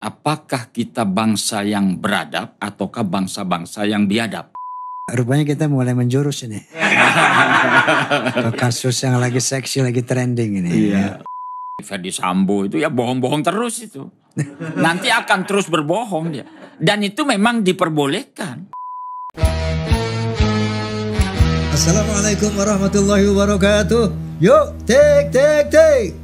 apakah kita bangsa yang beradab ataukah bangsa-bangsa yang biadab? Rupanya kita mulai menjurus ini. Kasus yang lagi seksi, lagi trending ini. Iya. Ferdy Sambo itu ya bohong-bohong terus itu. Nanti akan terus berbohong dia. Dan itu memang diperbolehkan. Assalamualaikum warahmatullahi wabarakatuh. Yuk, take.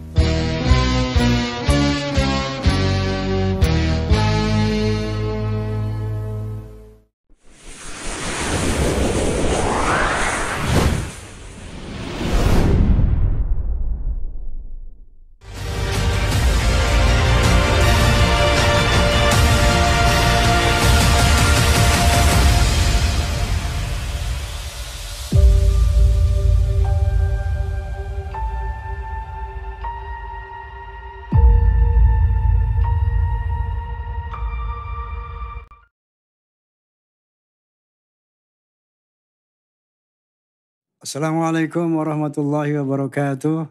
Assalamualaikum warahmatullahi wabarakatuh.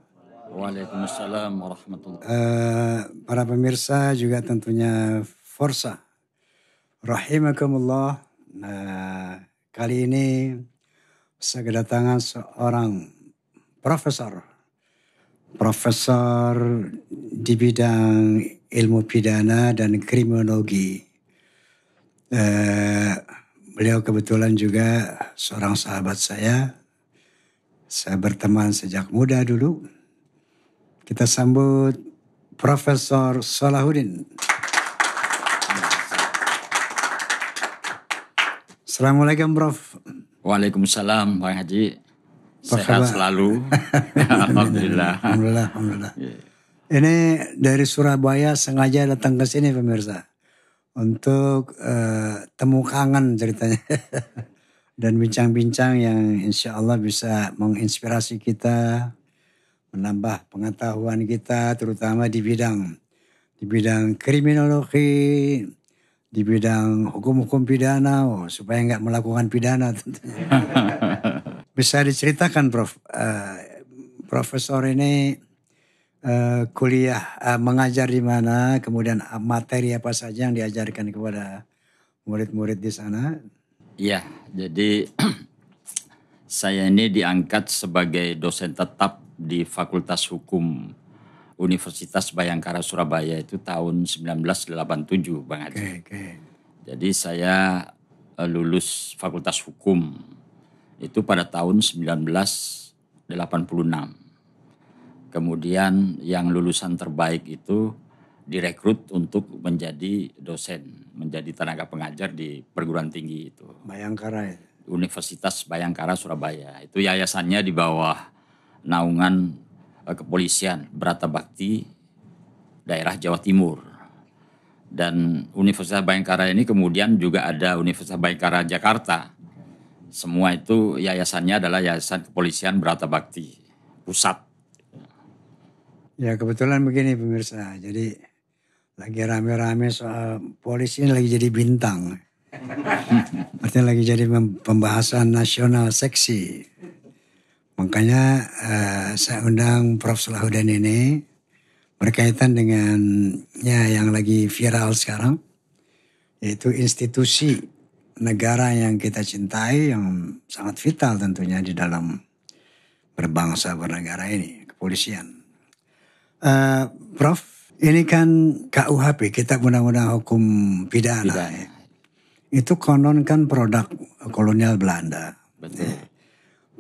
Waalaikumsalam warahmatullahi wabarakatuh. Para pemirsa juga tentunya Forsa rahimakumullah. Kali ini saya kedatangan seorang profesor di bidang ilmu pidana dan kriminologi. Beliau kebetulan juga seorang sahabat saya. Saya berteman sejak muda dulu. Kita sambut Profesor Salahuddin. Assalamualaikum Prof. Waalaikumsalam Bang Haji. Sehat selalu. Alhamdulillah. Alhamdulillah. Ini dari Surabaya sengaja datang ke sini pemirsa. Untuk temu kangen ceritanya. Dan bincang-bincang yang insya Allah bisa menginspirasi kita, menambah pengetahuan kita, terutama di bidang kriminologi, di bidang hukum-hukum pidana, supaya nggak melakukan pidana tentunya. Bisa diceritakan Prof, Profesor ini kuliah mengajar di mana, kemudian materi apa saja yang diajarkan kepada murid-murid di sana? Iya, jadi saya ini diangkat sebagai dosen tetap di Fakultas Hukum Universitas Bhayangkara Surabaya itu tahun 1987 Bang Haji. Okay. Jadi saya lulus Fakultas Hukum itu pada tahun 1986. Kemudian yang lulusan terbaik itu direkrut untuk menjadi dosen, menjadi tenaga pengajar di perguruan tinggi itu. Bhayangkara ya? Universitas Bhayangkara Surabaya. Itu yayasannya di bawah naungan kepolisian Brata Bakti daerah Jawa Timur. Dan Universitas Bhayangkara ini kemudian juga ada Universitas Bhayangkara Jakarta. Semua itu yayasannya adalah Yayasan Kepolisian Brata Bakti Pusat. Ya kebetulan begini pemirsa, jadi lagi rame-rame soal polisi ini lagi jadi bintang. Artinya lagi jadi pembahasan nasional seksi. Makanya saya undang Prof. Salahuddin ini berkaitan dengan yang lagi viral sekarang. Yaitu institusi negara yang kita cintai yang sangat vital tentunya di dalam berbangsa bernegara ini, kepolisian. Prof, ini kan KUHP, Kitab Undang-Undang Hukum Pidana. Itu konon kan produk kolonial Belanda. Betul.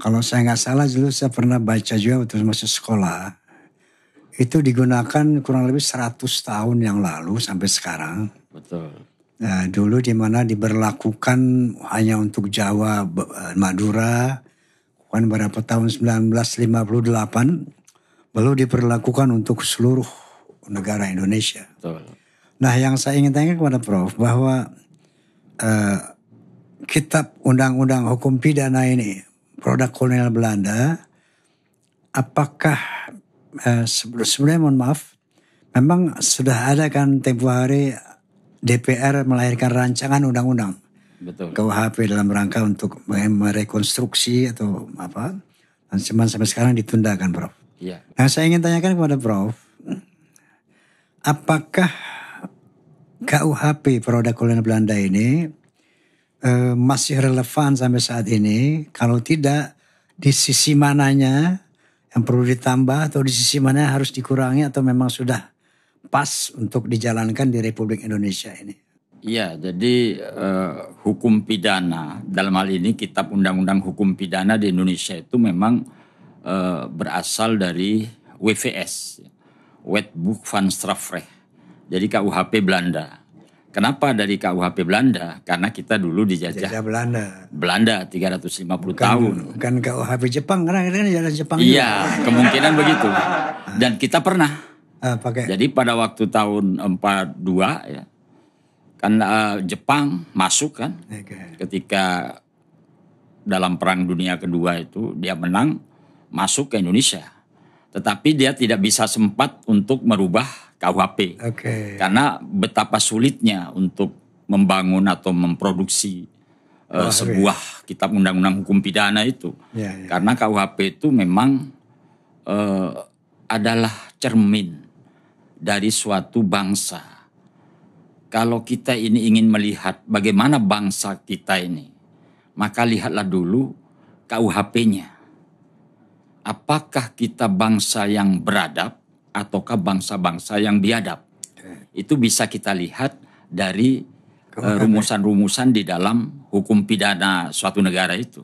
Kalau saya nggak salah dulu saya pernah baca juga waktu masih sekolah. Itu digunakan kurang lebih 100 tahun yang lalu sampai sekarang. Betul. Dulu di mana diberlakukan hanya untuk Jawa, Madura. Kan berapa tahun 1958. Baru diperlakukan untuk seluruh negara Indonesia. Betul. Nah yang saya ingin tanya kepada Prof bahwa Kitab Undang-Undang Hukum Pidana ini produk kolonial Belanda, apakah sebenarnya mohon maaf, memang sudah ada kan tempo hari DPR melahirkan rancangan undang-undang KUHP dalam rangka untuk merekonstruksi atau apa, dan sampai sekarang ditunda kan Prof? Iya. Nah saya ingin tanyakan kepada Prof, apakah KUHP produk kolonial Belanda ini masih relevan sampai saat ini? Kalau tidak, di sisi mananya yang perlu ditambah atau di sisi mana harus dikurangi atau memang sudah pas untuk dijalankan di Republik Indonesia ini? Iya, jadi hukum pidana dalam hal ini Kitab Undang-Undang Hukum Pidana di Indonesia itu memang berasal dari WVS, Wetboek van Strafrecht. Jadi KUHP Belanda. Kenapa dari KUHP Belanda? Karena kita dulu dijajah Belanda 350 tahun. Bukan KUHP Jepang, karena kita kan jalan Jepang. Iya, kemungkinan begitu. Dan kita pernah pakai. Jadi pada waktu tahun 42 ya, kan Jepang masuk kan, ketika dalam Perang Dunia Kedua itu dia menang, masuk ke Indonesia. Tetapi dia tidak bisa sempat untuk merubah KUHP. Karena betapa sulitnya untuk membangun atau memproduksi sebuah kitab undang-undang hukum pidana itu. Karena KUHP itu memang adalah cermin dari suatu bangsa. Kalau kita ini ingin melihat bagaimana bangsa kita ini, maka lihatlah dulu KUHP-nya. Apakah kita bangsa yang beradab ataukah bangsa-bangsa yang biadab? Itu bisa kita lihat dari rumusan-rumusan di dalam hukum pidana suatu negara itu.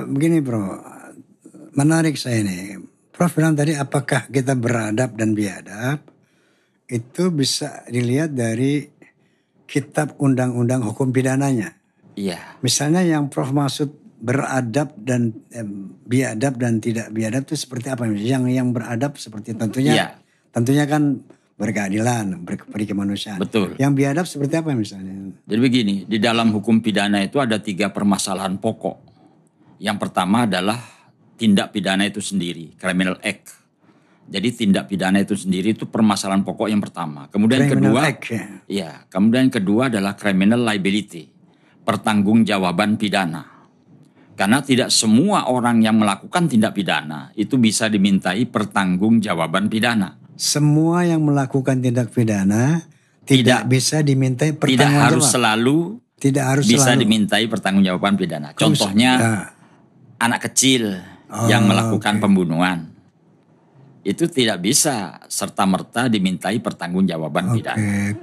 Begini bro, menarik saya ini. Prof bilang tadi apakah kita beradab dan biadab, itu bisa dilihat dari kitab undang-undang hukum pidananya. Iya. Misalnya yang Prof maksud beradab dan biadab dan tidak biadab itu seperti apa? Yang beradab seperti tentunya kan berkeadilan, berbudi kemanusiaan. Betul. Yang biadab seperti apa misalnya? Jadi begini, di dalam hukum pidana itu ada 3 permasalahan pokok. Yang pertama adalah tindak pidana itu sendiri, criminal act. Jadi tindak pidana itu sendiri itu permasalahan pokok yang pertama. Kemudian kemudian yang kedua adalah criminal liability, pertanggungjawaban pidana. Karena tidak semua orang yang melakukan tindak pidana itu bisa dimintai pertanggungjawaban pidana. Semua yang melakukan tindak pidana tidak bisa dimintai pertanggungjawaban. Tidak harus bisa dimintai pertanggungjawaban pidana. Contohnya anak kecil yang melakukan pembunuhan itu tidak bisa serta-merta dimintai pertanggungjawaban pidana.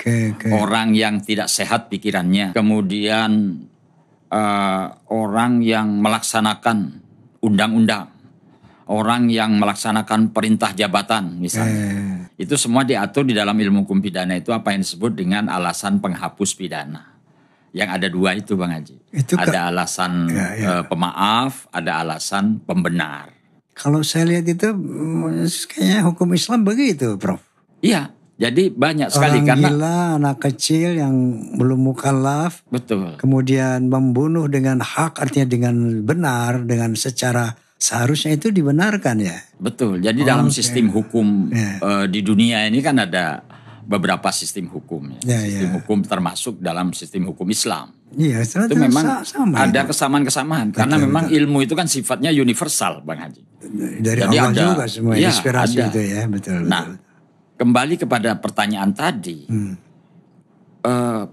Orang yang tidak sehat pikirannya, kemudian orang yang melaksanakan undang-undang, orang yang melaksanakan perintah jabatan misalnya. Itu semua diatur di dalam ilmu hukum pidana itu apa yang disebut dengan alasan penghapus pidana. Yang ada 2 itu Bang Haji. Ada alasan pemaaf, ada alasan pembenar. Kalau saya lihat itu kayaknya hukum Islam begitu, Prof. Iya. Jadi banyak sekali karena gila, anak kecil yang belum mukallaf, betul. Kemudian membunuh dengan hak, artinya dengan benar, dengan secara seharusnya itu dibenarkan ya. Betul. Jadi dalam sistem hukum di dunia ini kan ada beberapa sistem hukum. Sistem hukum termasuk dalam sistem hukum Islam. Iya, itu memang ada kesamaan-kesamaan. Karena memang ilmu itu kan sifatnya universal, Bang Haji. Dari Allah juga semua inspirasi itu ya, betul. Nah, kembali kepada pertanyaan tadi,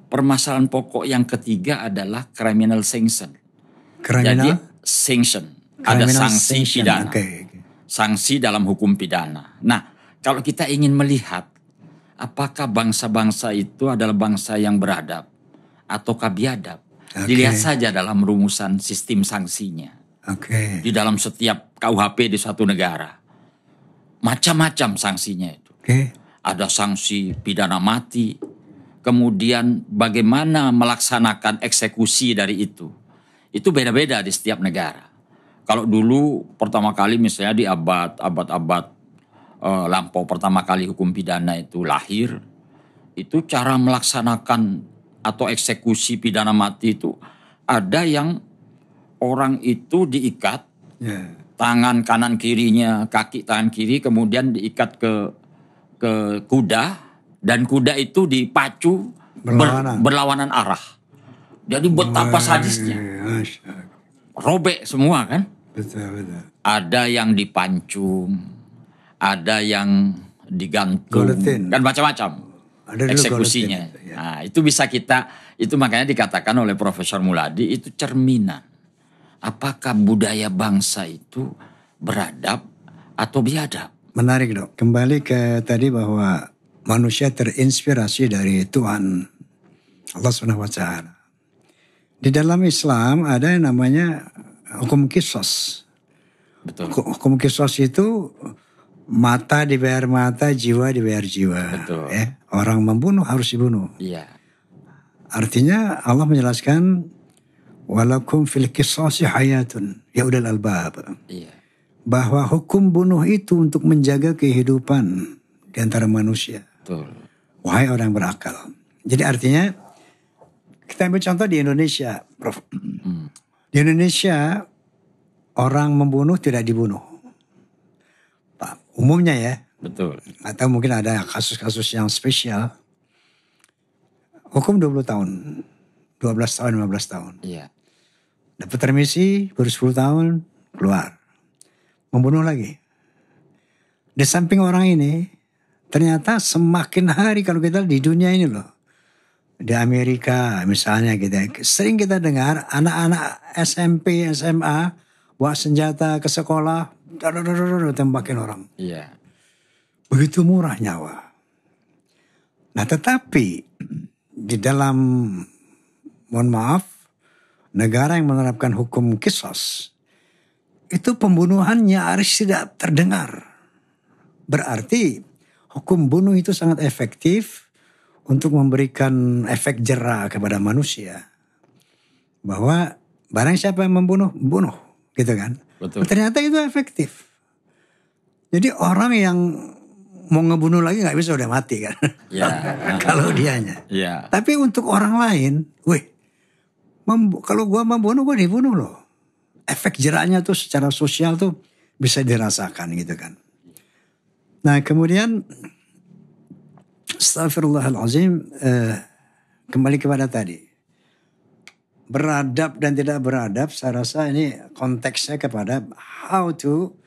permasalahan pokok yang ketiga adalah criminal sanction. Jadi sanction, ada sanksi pidana, sanksi dalam hukum pidana. Nah, kalau kita ingin melihat apakah bangsa-bangsa itu adalah bangsa yang beradab ataukah biadab, dilihat saja dalam rumusan sistem sanksinya. Di dalam setiap KUHP di suatu negara, macam-macam sanksinya itu. Ada sanksi pidana mati, kemudian bagaimana melaksanakan eksekusi dari itu beda-beda di setiap negara. Kalau dulu pertama kali misalnya di abad-abad lampau pertama kali hukum pidana itu lahir, itu cara melaksanakan atau eksekusi pidana mati itu ada yang orang itu diikat tangan kanan kirinya, kaki tangan kiri, kemudian diikat ke kuda, dan kuda itu dipacu berlawanan arah. Jadi betapa sadisnya. Robek semua kan. Betul. Ada yang dipancung, ada yang digantung, kan macam-macam. Ada dulu eksekusinya. guillotine, ya. Nah, itu makanya dikatakan oleh Profesor Muladi itu cerminan. Apakah budaya bangsa itu beradab atau biadab? Menarik dok. Kembali ke tadi bahwa manusia terinspirasi dari Tuhan Allah Subhanahu wa Ta'ala. Di dalam Islam ada yang namanya hukum kisos. Betul. Hukum kisos itu mata dibayar mata, jiwa dibayar jiwa. Betul. Ya, orang membunuh harus dibunuh. Iya. Artinya Allah menjelaskan walakum fil qisasi hayatun ya ulil albab. Iya. Bahwa hukum bunuh itu untuk menjaga kehidupan di antara manusia. Betul. Wahai orang berakal. Jadi artinya kita ambil contoh di Indonesia, Prof. Di Indonesia orang membunuh tidak dibunuh. Pak, umumnya ya. Betul. Atau mungkin ada kasus-kasus yang spesial. Hukum 20 tahun. 12 tahun, 15 tahun. Iya. Dapat remisi, baru 10 tahun, keluar. Membunuh lagi. Di samping orang ini, ternyata semakin hari kalau kita di dunia ini loh. Di Amerika misalnya sering kita dengar anak-anak SMP, SMA bawa senjata ke sekolah, tembakin orang. Iya. Begitu murah nyawa. Nah tetapi di dalam, mohon maaf, negara yang menerapkan hukum kisos, itu pembunuhan nyaris tidak terdengar. Berarti hukum bunuh itu sangat efektif untuk memberikan efek jera kepada manusia. Bahwa barang siapa yang membunuh, bunuh. Gitu kan. Betul. Ternyata itu efektif. Jadi orang yang mau ngebunuh lagi gak bisa, udah mati kan. Ya. Kalau dianya. Ya. Tapi untuk orang lain, kalau gua membunuh, gua dibunuh loh. Efek jerahnya tuh secara sosial tuh bisa dirasakan gitu kan. Nah kemudian Astaghfirullahaladzim, kembali kepada tadi. Beradab dan tidak beradab, saya rasa ini konteksnya kepada how to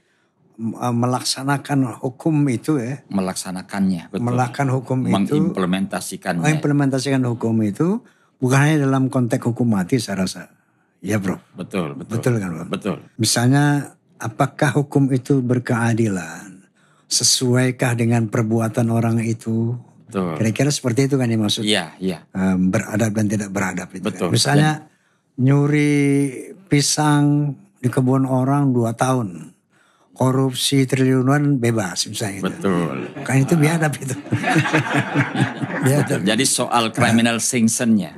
melaksanakan hukum itu ya. Melaksanakannya. Betul. Melakukan hukum itu. Mengimplementasikan hukum itu bukan hanya dalam konteks hukum mati saya rasa. Ya bro. Betul. Betul kan bro? Betul. Misalnya apakah hukum itu berkeadilan? Sesuaikah dengan perbuatan orang itu? Betul. Kira-kira seperti itu kan yang maksud. Iya, iya. Beradab dan tidak beradab itu. Betul. Kan? Misalnya nyuri pisang di kebun orang 2 tahun. Korupsi triliunan bebas misalnya. Betul. Kan itu biadab itu. Betul. Jadi soal criminal sanction-nya.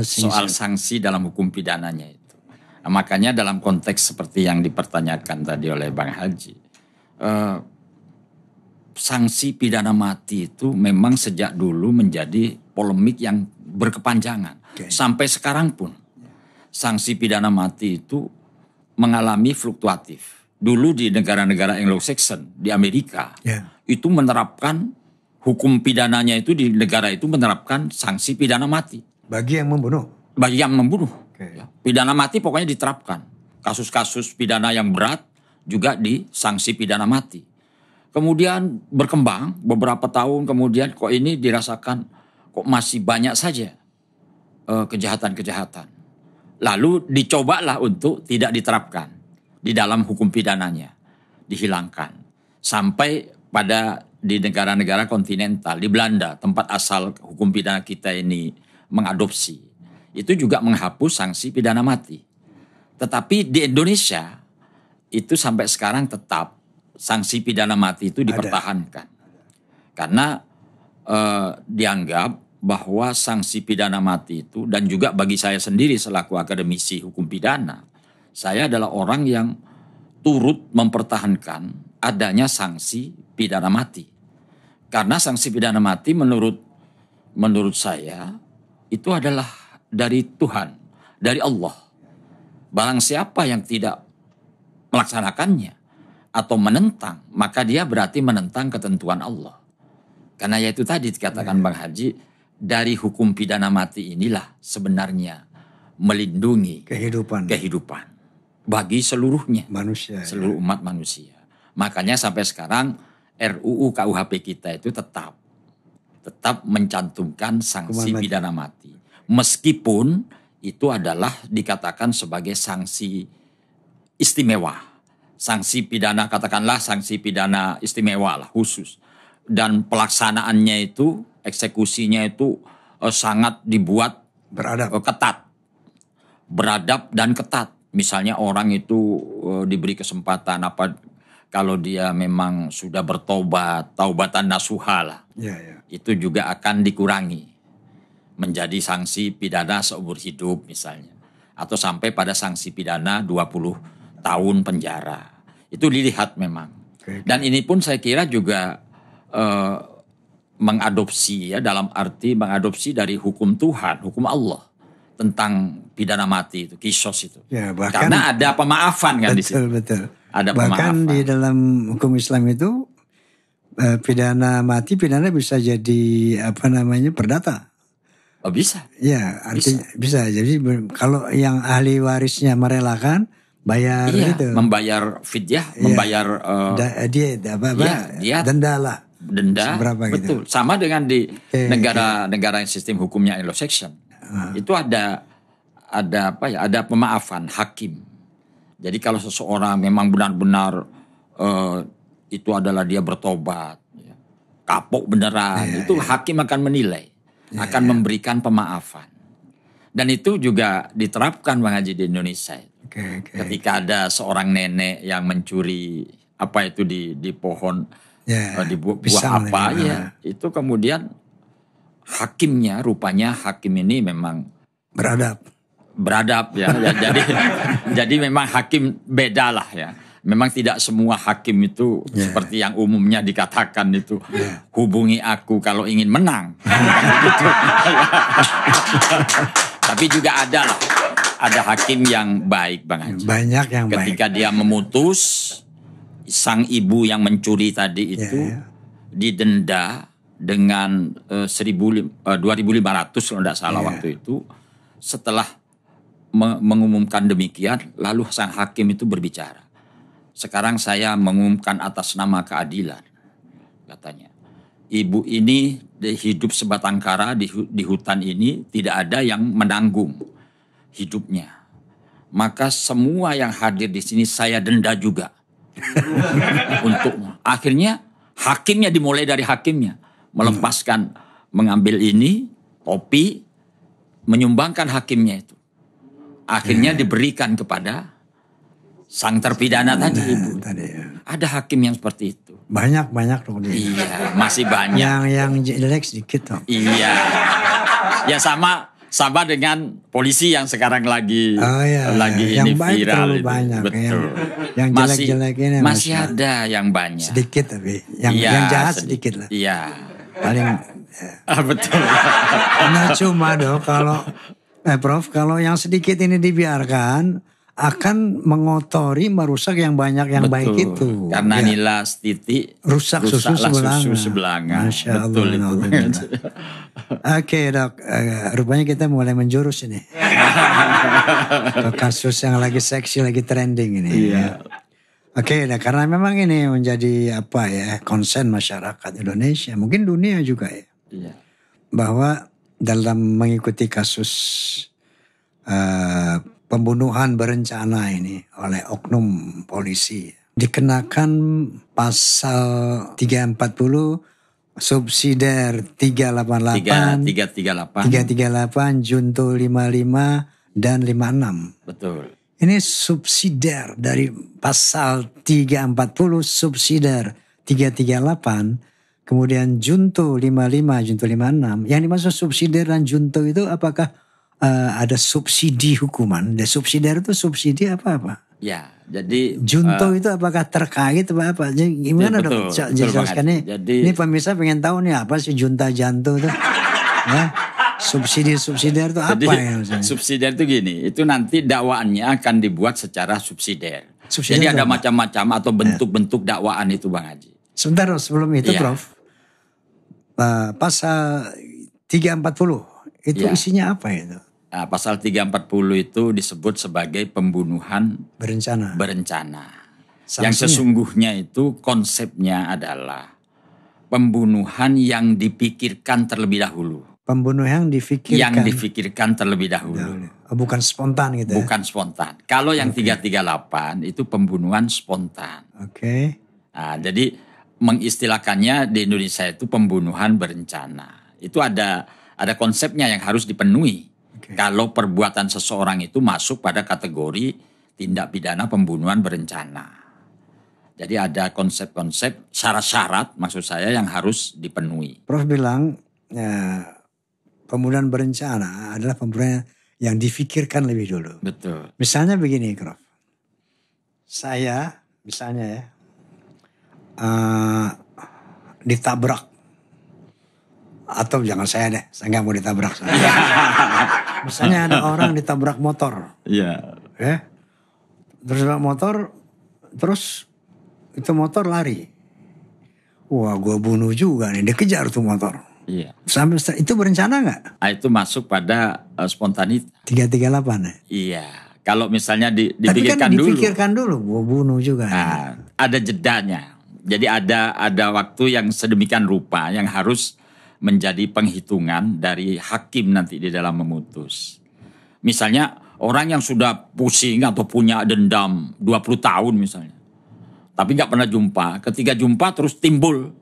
Soal sanksi dalam hukum pidananya itu. Nah, makanya dalam konteks seperti yang dipertanyakan tadi oleh Bang Haji. Sanksi pidana mati itu memang sejak dulu menjadi polemik yang berkepanjangan. Okay. Sampai sekarang pun sanksi pidana mati itu mengalami fluktuatif. Dulu di negara-negara Anglo-Saxon, di Amerika, itu menerapkan hukum pidananya itu di negara itu menerapkan sanksi pidana mati. Bagi yang membunuh? Bagi yang membunuh. Okay. Pidana mati pokoknya diterapkan. Kasus-kasus pidana yang berat juga disanksi pidana mati. Kemudian berkembang beberapa tahun kemudian kok ini dirasakan kok masih banyak saja kejahatan-kejahatan. Lalu dicobalah untuk tidak diterapkan di dalam hukum pidananya, dihilangkan. Sampai pada di negara-negara kontinental, di Belanda tempat asal hukum pidana kita ini mengadopsi, itu juga menghapus sanksi pidana mati. Tetapi di Indonesia itu sampai sekarang tetap sanksi pidana mati itu dipertahankan. Karena dianggap bahwa sanksi pidana mati itu, dan juga bagi saya sendiri selaku akademisi hukum pidana, saya adalah orang yang turut mempertahankan adanya sanksi pidana mati. Karena sanksi pidana mati menurut saya itu adalah dari Tuhan, dari Allah. Barang siapa yang tidak melaksanakannya atau menentang, maka dia berarti menentang ketentuan Allah. Karena yaitu tadi dikatakan Bang Haji, dari hukum pidana mati inilah sebenarnya melindungi kehidupan bagi seluruhnya, manusia, seluruh umat manusia. Makanya sampai sekarang RUU KUHP kita itu tetap tetap mencantumkan sanksi Hukuman mati. pidana mati. Meskipun itu adalah dikatakan sebagai sanksi istimewa. Sanksi pidana, katakanlah sanksi pidana istimewa lah, khusus. Dan pelaksanaannya itu, eksekusinya itu sangat dibuat Beradab. ketat. Beradab dan ketat. Misalnya orang itu diberi kesempatan apa, kalau dia memang sudah bertobat, taubatan nasuha lah. Ya, ya. Itu juga akan dikurangi menjadi sanksi pidana seumur hidup misalnya. Atau sampai pada sanksi pidana 20 tahun penjara. Itu dilihat memang. Oke. Dan ini pun saya kira juga mengadopsi ya, dalam arti mengadopsi dari hukum Tuhan, hukum Allah tentang pidana mati itu, kisos itu. Ya, bahkan Karena ada pemaafan kan di situ. betul. Ada Bahkan pemaafan. di dalam hukum Islam itu pidana mati, pidana bisa jadi perdata. Oh, bisa. Ya, artinya bisa. Jadi kalau yang ahli warisnya merelakan, bayar Iya, itu. membayar fidyah, Iya. membayar Diet diet. denda lah. denda. Seberapa gitu. Betul. Sama dengan di Oke, negara-negara yang sistem hukumnya Anglo-Saxon. Itu ada ada pemaafan hakim. Jadi kalau seseorang memang benar-benar itu adalah dia bertobat, ya, kapok beneran, itu hakim akan menilai, akan memberikan pemaafan. Dan itu juga diterapkan Bang Haji di Indonesia. Oke. Ketika ada seorang nenek yang mencuri di pohon, Ya, di buah pisang apa lagi. ya, itu kemudian hakimnya, rupanya hakim ini memang beradab ya. Jadi memang hakim beda lah ya. Memang tidak semua hakim itu seperti yang umumnya dikatakan itu hubungi aku kalau ingin menang. Gitu. Tapi juga ada hakim yang baik Bang Haji. Banyak yang baik. Ketika dia memutus sang ibu yang mencuri tadi itu didenda dengan 2.500 kalau tidak salah waktu itu. Setelah mengumumkan demikian, lalu sang hakim itu berbicara. Sekarang saya mengumumkan atas nama keadilan, katanya. Ibu ini hidup sebatang kara di hutan ini, tidak ada yang menanggung hidupnya. Maka semua yang hadir di sini saya denda juga. Untuk akhirnya hakimnya, dimulai dari hakimnya melepaskan, mengambil ini topi, menyumbangkan hakimnya itu. Akhirnya diberikan kepada sang terpidana tadi, Ibu. Ada hakim yang seperti itu. Banyak dong. Iya, masih banyak. Yang jelek sedikit dong. Iya. Ya sama dengan polisi yang sekarang lagi yang ini baik viral terlalu itu. banyak. Betul. Yang jelek-jelek ini masih ada yang banyak. sedikit, tapi yang jahat sedikit lah. Iya. Paling Betul. nah cuma dong kalau Prof, kalau yang sedikit ini dibiarkan akan mengotori, merusak yang banyak yang baik itu. Karena nila setiti rusak susu sebelanga. Masya Allah. Betul itu. Oke dok, rupanya kita mulai menjurus ini. Ke kasus yang lagi seksi, lagi trending ini. Iya. Oke, nah karena memang ini menjadi concern masyarakat Indonesia, mungkin dunia juga ya. Iya. Bahwa dalam mengikuti kasus pembunuhan berencana ini oleh oknum polisi, dikenakan pasal 340 subsidiar 388, 338, junto 55 dan 56. Betul. Ini subsidiar dari pasal 340 subsidiar 338, kemudian junto 55, junto 56. Yang dimaksud subsidiar dan junto itu apakah ada subsidi hukuman? Dan subsidiar itu subsidi apa-apa? Ya, jadi junto itu apakah terkait apa? Jadi gimana dong? Jelaskan nih. Ini pemirsa pengen tahu nih apa sih junta janto itu? Ya, subsidiar itu apa ya? Subsidiar itu gini, itu nanti dakwaannya akan dibuat secara subsidiar. Jadi ada macam-macam atau bentuk-bentuk dakwaan itu Bang Haji. Sebentar sebelum itu Prof. Pasal 340 itu isinya apa itu? Nah, pasal 340 itu disebut sebagai pembunuhan berencana. Yang sesungguhnya itu konsepnya adalah pembunuhan yang dipikirkan terlebih dahulu. Pembunuhan yang difikirkan. Yang difikirkan terlebih dahulu. Bukan spontan gitu ya? Bukan spontan. Kalau yang 338 itu pembunuhan spontan. Oke. Nah, jadi mengistilahkannya di Indonesia itu pembunuhan berencana. Itu ada konsepnya yang harus dipenuhi. Kalau perbuatan seseorang itu masuk pada kategori tindak pidana pembunuhan berencana. Jadi ada konsep-konsep syarat-syarat maksud saya yang harus dipenuhi. Prof bilang pembunuhan berencana adalah pembunuhan yang difikirkan lebih dulu. Betul. Misalnya begini, Prof. Saya misalnya ya ditabrak. Atau jangan saya deh, saya nggak mau ditabrak. Misalnya ada orang ditabrak motor. Iya. Ya. Terus motor, terus itu motor lari. Wah, gue bunuh juga nih, dia kejar tuh motor. Iya. Sampai itu berencana nggak? Nah, itu masuk pada spontanitas. 338 ya? Iya. Kalau misalnya dipikirkan tapi kan dulu. Dipikirkan dulu, gue bunuh juga. Nah, ada jedanya. Jadi ada waktu yang sedemikian rupa yang harus menjadi penghitungan dari hakim nanti di dalam memutus. Misalnya orang yang sudah pusing atau punya dendam 20 tahun misalnya. Tapi gak pernah jumpa. Ketika jumpa terus timbul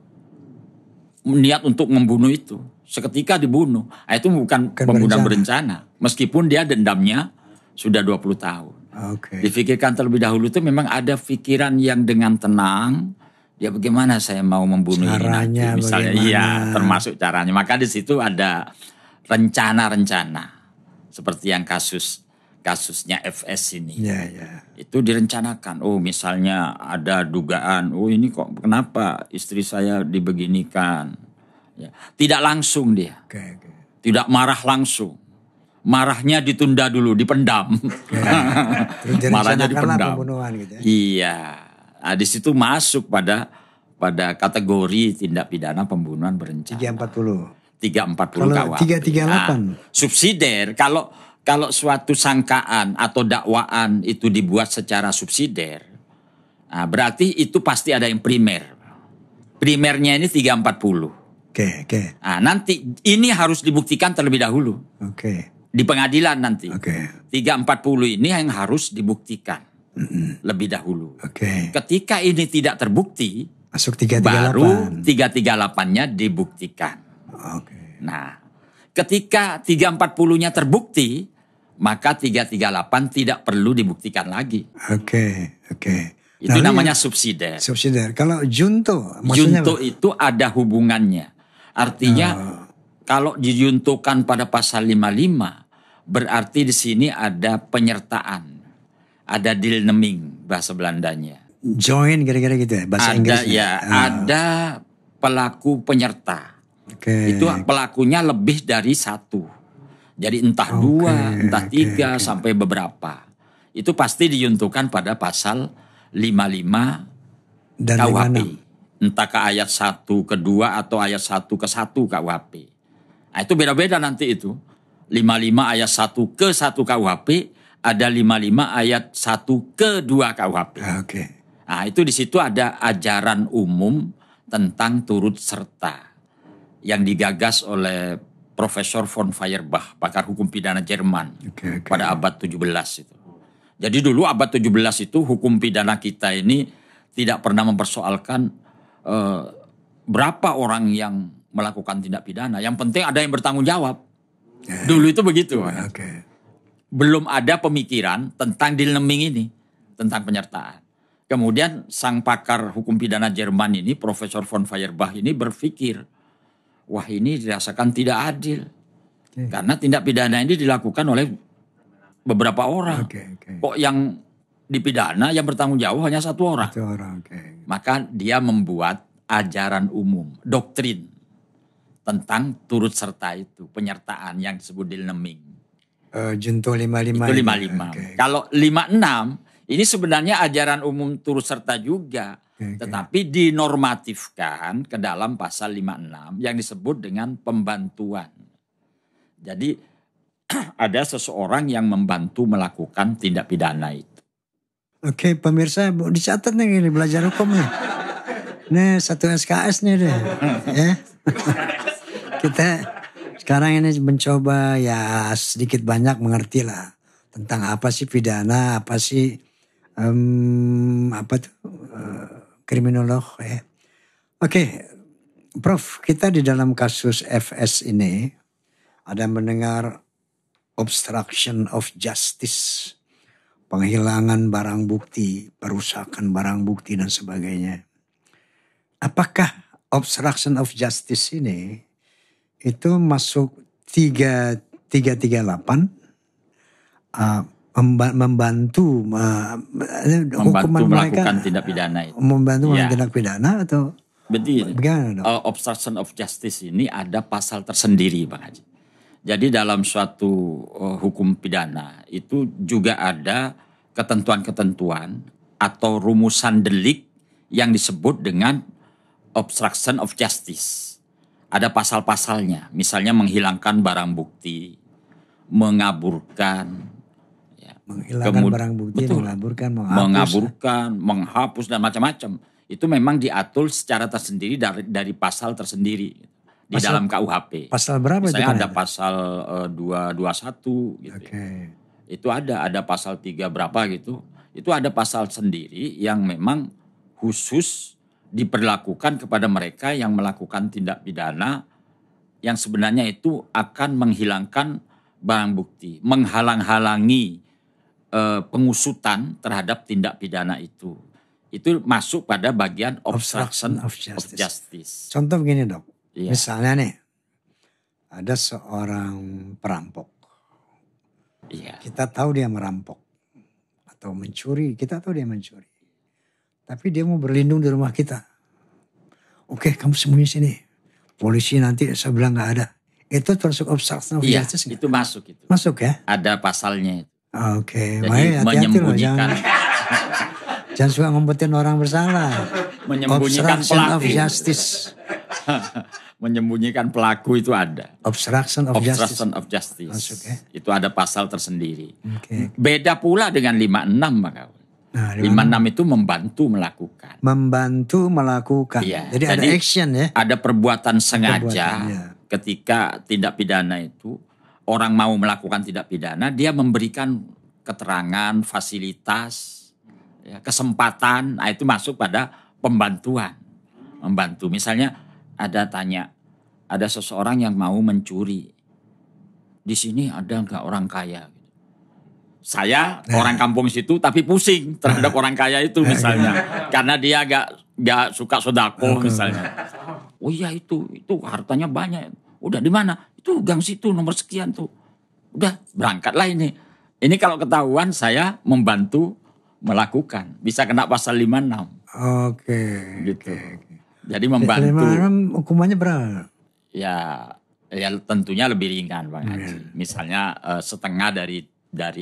niat untuk membunuh itu. Seketika dibunuh. Nah, itu bukan pembunuhan berencana. Meskipun dia dendamnya sudah 20 tahun. Okay. Difikirkan terlebih dahulu itu memang ada pikiran yang dengan tenang. Ya bagaimana saya mau membunuh caranya ini nanti misalnya. Bagaimana? Iya, termasuk caranya. Maka di situ ada rencana-rencana. Seperti yang kasusnya FS ini. Ya. Itu direncanakan. Oh misalnya ada dugaan. Oh ini kok kenapa istri saya dibeginikan. Ya. Tidak langsung dia. Okay. Tidak marah langsung. Marahnya ditunda dulu, dipendam. Marahnya dipendam. Gitu ya? Iya. Nah, di situ masuk pada kategori tindak pidana pembunuhan berencana. 340 KUHP. 338. Nah, subsidiar kalau suatu sangkaan atau dakwaan itu dibuat secara subsidiar, nah berarti itu pasti ada yang primer. Primernya ini 340. Oke. Nah, nanti ini harus dibuktikan terlebih dahulu. Oke. Di pengadilan nanti. Oke. 340 ini yang harus dibuktikan lebih dahulu. Oke. Ketika ini tidak terbukti, masuk 338. Baru 338-nya dibuktikan. Oke. Nah, ketika 340-nya terbukti, maka 338 tidak perlu dibuktikan lagi. Oke. Itu namanya subsidiar. Subsidiar. Kalau junto, maksudnya junto itu ada hubungannya. Artinya kalau dijuntukan pada pasal 55, berarti di sini ada penyertaan. Ada deelneming bahasa Belandanya. Join kira-kira gitu ya bahasa Inggrisnya. Ya, ada pelaku penyerta. Itu pelakunya lebih dari satu. Jadi entah dua, entah tiga, sampai beberapa. Itu pasti dijuntukan pada pasal 55 dan KUHP. 56. Entah ke ayat 1 ke 2 atau ayat 1 ke 1 KUHP. Nah itu beda-beda nanti itu. 55 ayat 1 ke 1 KUHP, ada 55 ayat 1 ke 2 KUHP. Nah itu di situ ada ajaran umum tentang turut serta yang digagas oleh Profesor von Feuerbach, pakar hukum pidana Jerman pada abad 17 itu. Jadi dulu abad 17 itu hukum pidana kita ini tidak pernah mempersoalkan berapa orang yang melakukan tindak pidana. Yang penting ada yang bertanggung jawab. Dulu itu begitu. Belum ada pemikiran tentang deelneming ini, tentang penyertaan. Kemudian sang pakar hukum pidana Jerman ini, Profesor von Feuerbach ini berpikir, wah ini dirasakan tidak adil. Karena tindak pidana ini dilakukan oleh beberapa orang. Kok yang dipidana, yang bertanggung jawab hanya satu orang. Maka dia membuat ajaran umum, doktrin tentang turut serta itu, penyertaan yang disebut deelneming. Junto 55. Itu 55. Kalau 56, ini sebenarnya ajaran umum turut serta juga. Tetapi dinormatifkan ke dalam pasal 56 yang disebut dengan pembantuan. Jadi ada seseorang yang membantu melakukan tindak pidana itu. Oke, pemirsa dicatat nih ini belajar hukum nih. Ini satu SKS nih deh. Ya. Kita sekarang ini mencoba ya sedikit banyak mengerti lah tentang apa sih pidana, apa sih kriminolog ya. Oke, Prof, kita di dalam kasus FS ini ada mendengar obstruction of justice, penghilangan barang bukti, perusakan barang bukti dan sebagainya. Apakah obstruction of justice ini itu masuk 338 membantu hukuman mereka melakukan tindak pidana itu. Membantu melakukan tindak pidana atau betul. Bagaimana, obstruction of justice ini ada pasal tersendiri, Bang Haji. Jadi dalam suatu hukum pidana itu juga ada ketentuan-ketentuan atau rumusan delik yang disebut dengan obstruction of justice. Ada pasal-pasalnya, misalnya menghilangkan barang bukti, mengaburkan, menghilangkan barang bukti, betul, mengaburkan, menghapus dan macam-macam. Itu memang diatur secara tersendiri dari pasal tersendiri di dalam KUHP. Pasal berapa itu? Misalnya ada pasal 221 gitu. Okay. Itu ada pasal 3 berapa gitu. Itu ada pasal sendiri yang memang khusus diperlakukan kepada mereka yang melakukan tindak pidana yang sebenarnya itu akan menghilangkan barang bukti, menghalang-halangi pengusutan terhadap tindak pidana itu. Itu masuk pada bagian obstruction of justice. Contoh begini, Dok. Iya. Misalnya nih, ada seorang perampok. Iya. Kita tahu dia merampok atau mencuri, kita tahu dia mencuri. Tapi dia mau berlindung di rumah kita. Oke, kamu sembunyi sini. Polisi nanti saya bilang nggak ada. Itu termasuk obstruction of justice. Itu masuk itu. Masuk ya? Ada pasalnya. Oke, jadi menyembunyikan. Jangan suka ngumpetin orang bersalah. Menyembunyikan obstruction pelaku. Of justice. Menyembunyikan pelaku itu ada. Obstruction of justice. Masuk, ya? Itu ada pasal tersendiri. Okay. Beda pula dengan 56, Bang Kaul. Nah, 56 itu membantu melakukan. Iya. Jadi ada action ya. Ada perbuatan sengaja ketika tindak pidana itu orang mau melakukan tindak pidana, dia memberikan keterangan, fasilitas, ya, kesempatan, nah itu masuk pada pembantuan. Membantu. Misalnya ada seseorang yang mau mencuri. Di sini ada nggak orang kaya? Saya orang kampung situ tapi pusing terhadap orang kaya itu misalnya. Karena dia gak suka sodako misalnya. Oh iya itu hartanya banyak. Udah di mana? Itu gang situ nomor sekian tuh. Udah berangkatlah ini. Ini kalau ketahuan saya membantu melakukan. Bisa kena pasal 56. Oke. Gitu. Jadi membantu. 56 hukumannya berapa? Ya tentunya lebih ringan Bang Haji. Misalnya setengah dari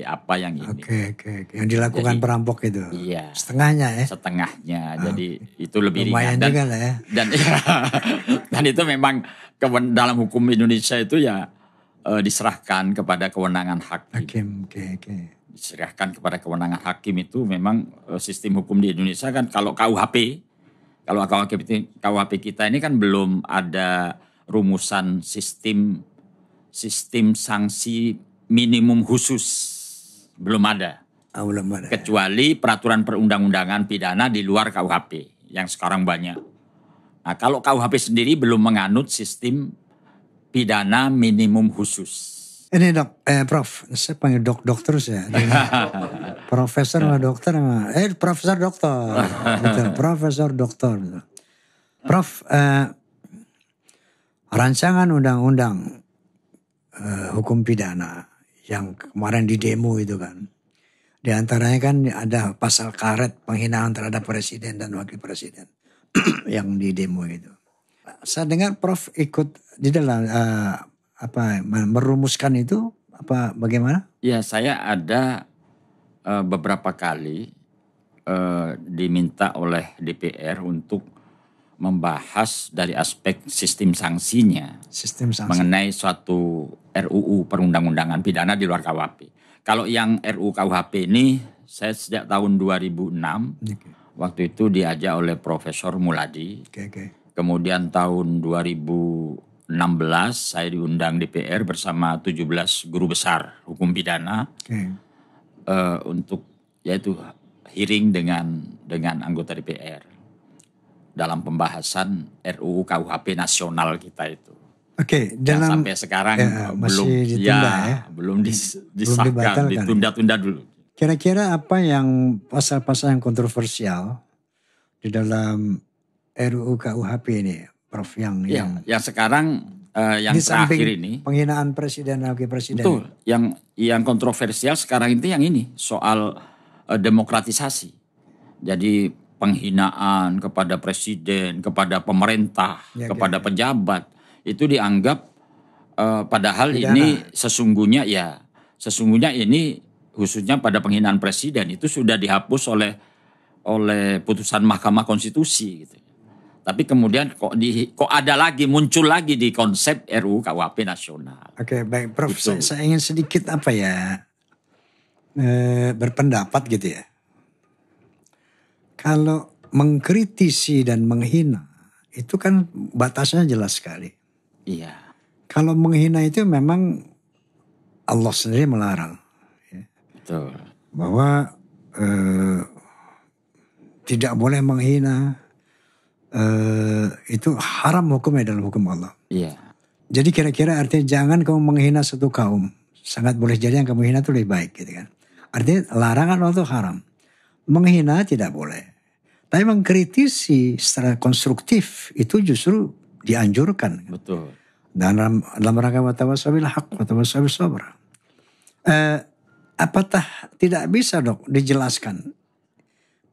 apa yang ini. Oke. Yang dilakukan perampok itu. Iya. Setengahnya ya. Setengahnya. Jadi itu lebih lumayan ringan. Juga lah ya. Dan itu memang dalam hukum Indonesia itu ya diserahkan kepada kewenangan hakim. Oke. Diserahkan kepada kewenangan hakim itu memang sistem hukum di Indonesia kan kalau KUHP kita ini kan belum ada rumusan sistem sanksi minimum khusus, belum ada. Belum ada. Kecuali peraturan perundang-undangan pidana di luar KUHP yang sekarang banyak. Nah, kalau KUHP sendiri belum menganut sistem pidana minimum khusus. Ini Prof, saya panggil dok terus ya. Profesor sama dokter sama Profesor Dokter. Betul, Profesor Dokter. Prof, rancangan undang-undang hukum pidana yang kemarin di demo itu kan. Di antaranya kan ada pasal karet penghinaan terhadap presiden dan wakil presiden yang di demo itu. Saya dengar Prof ikut di dalam merumuskan itu apa bagaimana? Ya, saya ada beberapa kali diminta oleh DPR untuk membahas dari aspek sistem sanksinya. Mengenai suatu RUU perundang-undangan pidana di luar KUHP. Kalau yang RUU KUHP ini saya sejak tahun 2006 Waktu itu diajak oleh Profesor Muladi. Oke. Kemudian tahun 2016 saya diundang DPR bersama 17 guru besar hukum pidana untuk yaitu hearing dengan anggota DPR dalam pembahasan RUU KUHP nasional kita itu. Oke, Yang dalam sampai sekarang masih ditunda ya. Belum disahkan, ditunda-tunda dulu. Kira-kira apa yang pasal-pasal yang kontroversial di dalam RUU KUHP ini, Prof, yang sekarang yang terakhir ini penghinaan presiden dan wakil presiden. Betul. Yang kontroversial sekarang itu yang ini soal demokratisasi. Jadi penghinaan kepada presiden, kepada pemerintah, kepada pejabat itu dianggap padahal pidana. Ini sesungguhnya ini khususnya pada penghinaan presiden itu sudah dihapus oleh putusan Mahkamah Konstitusi gitu. Tapi kemudian kok ada lagi, muncul lagi di konsep RUU KUHP nasional. Oke, baik Prof. Saya ingin sedikit berpendapat gitu ya. Kalau mengkritisi dan menghina itu kan batasnya jelas sekali. Iya. Kalau menghina itu memang Allah sendiri melarang. Ya. Betul. Bahwa tidak boleh menghina. Itu haram hukumnya dalam hukum Allah. Iya. Jadi kira-kira artinya jangan kamu menghina satu kaum. Sangat boleh jadi yang kamu hina itu lebih baik gitu kan. Artinya larangan Allah itu haram. Menghina tidak boleh. Tapi mengkritisi secara konstruktif itu justru dianjurkan. Betul. Dalam rangka watawasabil haq, watawasabil sabr. Apatah tidak bisa dok dijelaskan.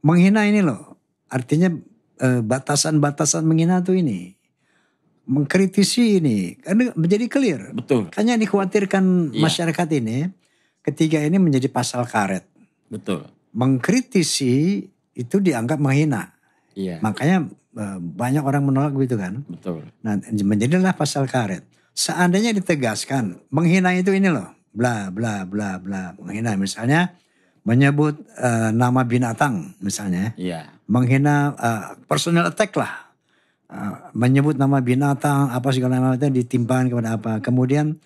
Menghina ini loh. Artinya batasan-batasan menghina tuh ini. Mengkritisi ini. Karena menjadi clear. Betul. Kan yang dikhawatirkan masyarakat ini. Ketiga ini menjadi pasal karet. Betul. Mengkritisi itu dianggap menghina. Iya. Makanya banyak orang menolak begitu kan. Betul. Nah menjadilah pasal karet. Seandainya ditegaskan. Menghina itu ini loh. Bla bla bla bla. Menghina misalnya. Menyebut nama binatang misalnya. Iya. Menghina personal attack lah. Menyebut nama binatang. Apa segala macam ditimpakan kepada apa. Kemudian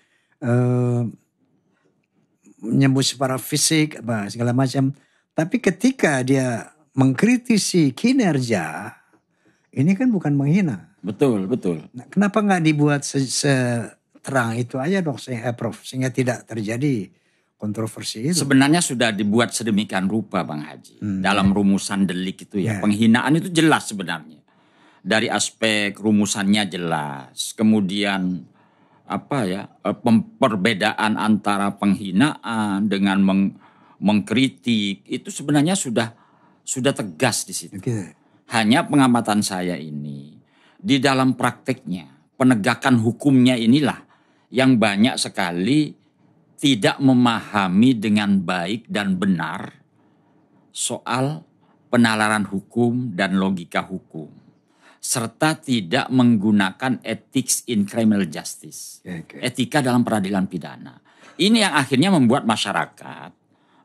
menyebut secara fisik. Apa segala macam. Tapi ketika dia mengkritisi kinerja, ini kan bukan menghina. Betul, betul. Nah, kenapa nggak dibuat seterang itu aja dok, Prof, sehingga tidak terjadi kontroversi itu? Sebenarnya sudah dibuat sedemikian rupa Bang Haji. Dalam rumusan delik itu ya. Penghinaan itu jelas sebenarnya. Dari aspek rumusannya jelas. Kemudian perbedaan antara penghinaan dengan mengkritik itu sebenarnya sudah tegas di situ. Okay. Hanya pengamatan saya ini di dalam prakteknya penegakan hukumnya inilah yang banyak sekali tidak memahami dengan baik dan benar soal penalaran hukum dan logika hukum serta tidak menggunakan ethics in criminal justice. Okay. Etika dalam peradilan pidana. Ini yang akhirnya membuat masyarakat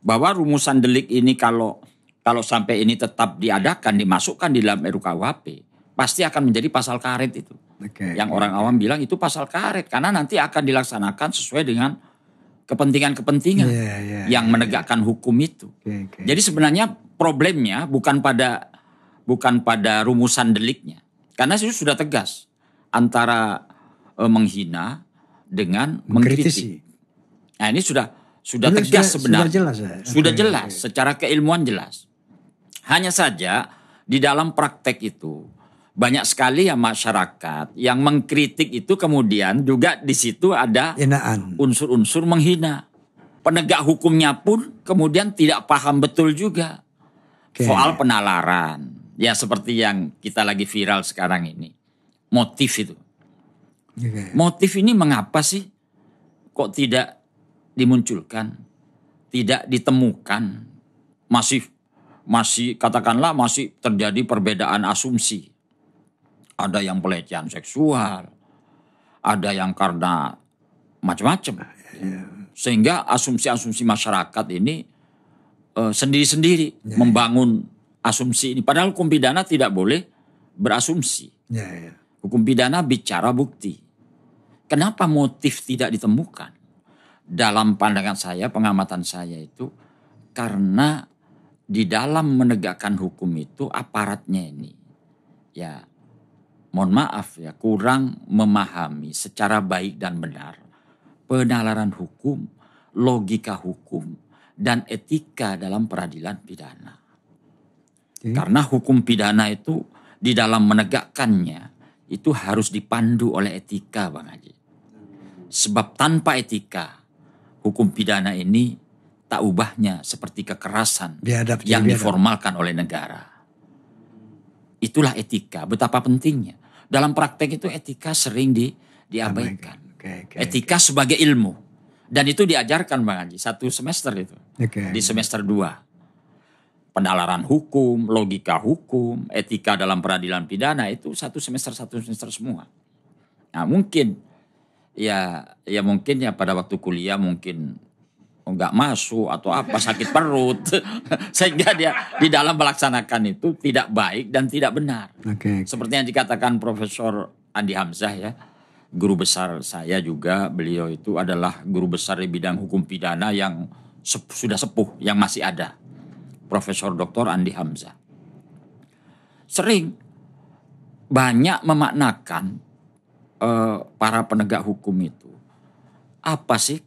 bahwa rumusan delik ini kalau sampai ini tetap diadakan, dimasukkan di dalam RUU KUHP, pasti akan menjadi pasal karet itu. Okay. Yang orang awam bilang itu pasal karet karena nanti akan dilaksanakan sesuai dengan kepentingan-kepentingan yang menegakkan hukum itu. Okay. Jadi sebenarnya problemnya bukan pada rumusan deliknya, karena itu sudah tegas antara menghina dengan mengkritik. Nah ini sudah tegas sebenarnya. Sudah jelas. Secara keilmuan jelas. Hanya saja di dalam praktek itu banyak sekali ya masyarakat yang mengkritik itu kemudian juga di situ ada unsur-unsur menghina. Penegak hukumnya pun kemudian tidak paham betul juga soal penalaran. Ya seperti yang kita lagi viral sekarang ini. Motif itu. Motif ini mengapa sih kok tidak dimunculkan, tidak ditemukan, masih katakanlah masih terjadi perbedaan asumsi. Ada yang pelecehan seksual, ada yang karena macam-macam. Sehingga asumsi-asumsi masyarakat ini sendiri-sendiri membangun asumsi ini. Padahal hukum pidana tidak boleh berasumsi. Ya. Hukum pidana bicara bukti. Kenapa motif tidak ditemukan? Dalam pandangan saya, pengamatan saya itu, karena di dalam menegakkan hukum itu aparatnya ini, ya mohon maaf ya, kurang memahami secara baik dan benar penalaran hukum, logika hukum, dan etika dalam peradilan pidana. Karena hukum pidana itu di dalam menegakkannya itu harus dipandu oleh etika, Bang Haji. Sebab tanpa etika, hukum pidana ini tak ubahnya seperti kekerasan yang diformalkan oleh negara. Itulah etika, betapa pentingnya. Dalam praktek itu etika sering diabaikan. Etika sebagai ilmu. Dan itu diajarkan Bang Haji, 1 semester itu. Di semester 2. Penalaran hukum, logika hukum, etika dalam peradilan pidana itu 1 semester semua. Nah mungkin ya mungkin ya pada waktu kuliah mungkin nggak masuk atau apa, sakit perut. Sehingga dia di dalam melaksanakan itu tidak baik dan tidak benar. Seperti yang dikatakan Profesor Andi Hamzah ya. Guru besar saya juga, beliau itu adalah guru besar di bidang hukum pidana yang sudah sepuh, yang masih ada. Profesor Dr. Andi Hamzah. Sering banyak memaknakan para penegak hukum itu. Apa sih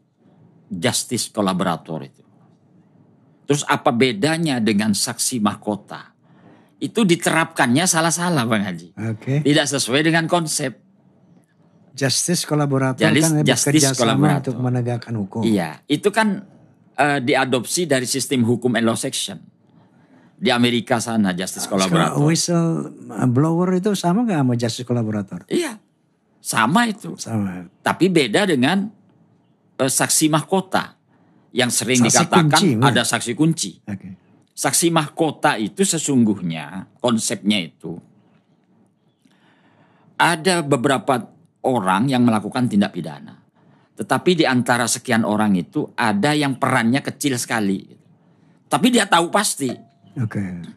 justice kolaborator itu? Terus apa bedanya dengan saksi mahkota? Itu diterapkannya salah-salah Bang Haji. Tidak sesuai dengan konsep. Justice kolaborator kan bekerja sama untuk menegakkan hukum. Iya, itu kan diadopsi dari sistem hukum and law section. Di Amerika sana justice kolaborator. Whistle blower itu sama gak sama justice kolaborator? Iya, sama itu. Sama. Tapi beda dengan saksi mahkota. Yang sering dikatakan kunci, ada saksi kunci. Saksi mahkota itu sesungguhnya konsepnya itu ada beberapa orang yang melakukan tindak pidana. Tetapi di antara sekian orang itu ada yang perannya kecil sekali. Tapi dia tahu pasti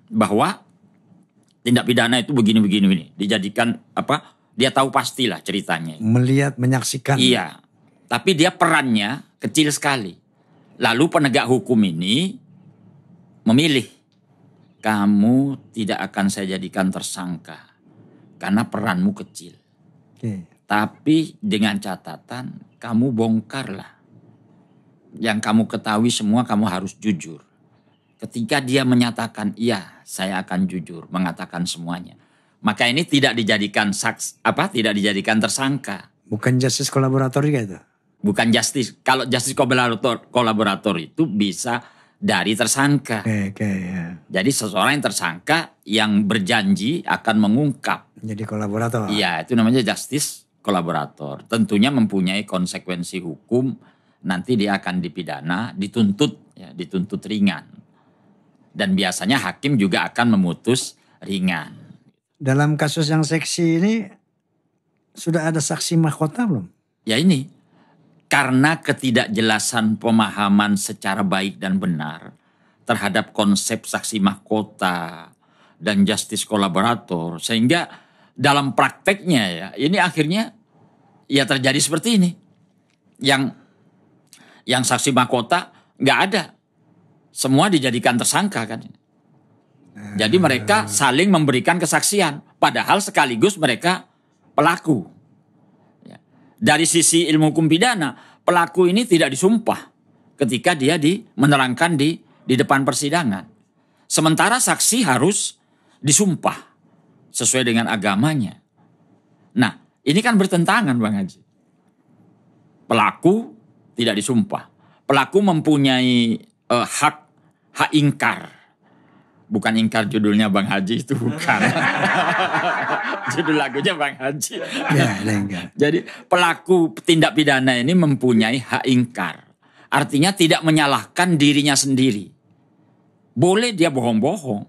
bahwa tindak pidana itu begini. Dijadikan apa? Dia tahu pastilah ceritanya. Melihat, menyaksikan. Iya. Tapi dia perannya kecil sekali. Lalu penegak hukum ini memilih. Kamu tidak akan saya jadikan tersangka. Karena peranmu kecil. Tapi dengan catatan kamu bongkarlah. Yang kamu ketahui semua kamu harus jujur. Ketika dia menyatakan iya saya akan jujur mengatakan semuanya. Maka ini tidak dijadikan tidak dijadikan tersangka. Bukan justice kolaborator juga itu? Bukan justice. Kalau justice kolaborator itu bisa dari tersangka. Jadi seseorang yang tersangka yang berjanji akan mengungkap. Jadi kolaborator. Iya itu namanya justice kolaborator. Tentunya mempunyai konsekuensi hukum. Nanti dia akan dipidana, dituntut ringan. Dan biasanya hakim juga akan memutus ringan. Dalam kasus yang seksi ini sudah ada saksi mahkota belum? Ya ini, karena ketidakjelasan pemahaman secara baik dan benar terhadap konsep saksi mahkota dan justice kolaborator, sehingga dalam prakteknya ya ini akhirnya ya terjadi seperti ini. Yang saksi mahkota nggak ada, semua dijadikan tersangka kan. Jadi mereka saling memberikan kesaksian, padahal sekaligus mereka pelaku. Dari sisi ilmu hukum pidana, pelaku ini tidak disumpah ketika dia menerangkan di depan persidangan. Sementara saksi harus disumpah sesuai dengan agamanya. Nah, ini kan bertentangan Bang Haji. Pelaku tidak disumpah. Pelaku mempunyai hak ingkar. Bukan ingkar judulnya Bang Haji, itu bukan. Judul lagunya Bang Haji. Jadi pelaku tindak pidana ini mempunyai hak ingkar. Artinya tidak menyalahkan dirinya sendiri. Boleh dia bohong-bohong.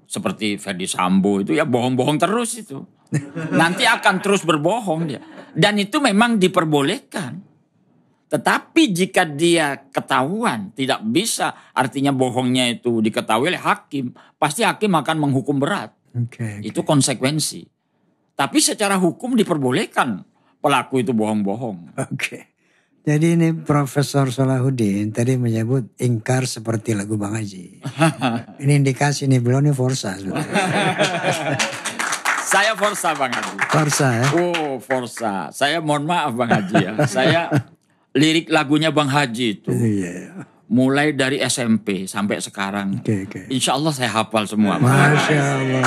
Seperti Ferdy Sambo itu ya bohong-bohong terus itu. Nanti akan terus berbohong dia. Dan itu memang diperbolehkan. Tetapi jika dia ketahuan tidak bisa, artinya bohongnya itu diketahui oleh hakim, pasti hakim akan menghukum berat. Oke. Itu konsekuensi. Tapi secara hukum diperbolehkan pelaku itu bohong-bohong. Oke. Jadi ini Profesor Salahuddin tadi menyebut ingkar seperti lagu Bang Haji. Ini indikasi nih, beliau ini Forsa. Saya Forsa Bang Haji. Forsa ya? Oh Forsa. Saya mohon maaf Bang Haji ya. Saya lirik lagunya Bang Haji itu. Iya. Mulai dari SMP sampai sekarang. Oke. Insya Allah saya hafal semua. Masya Allah.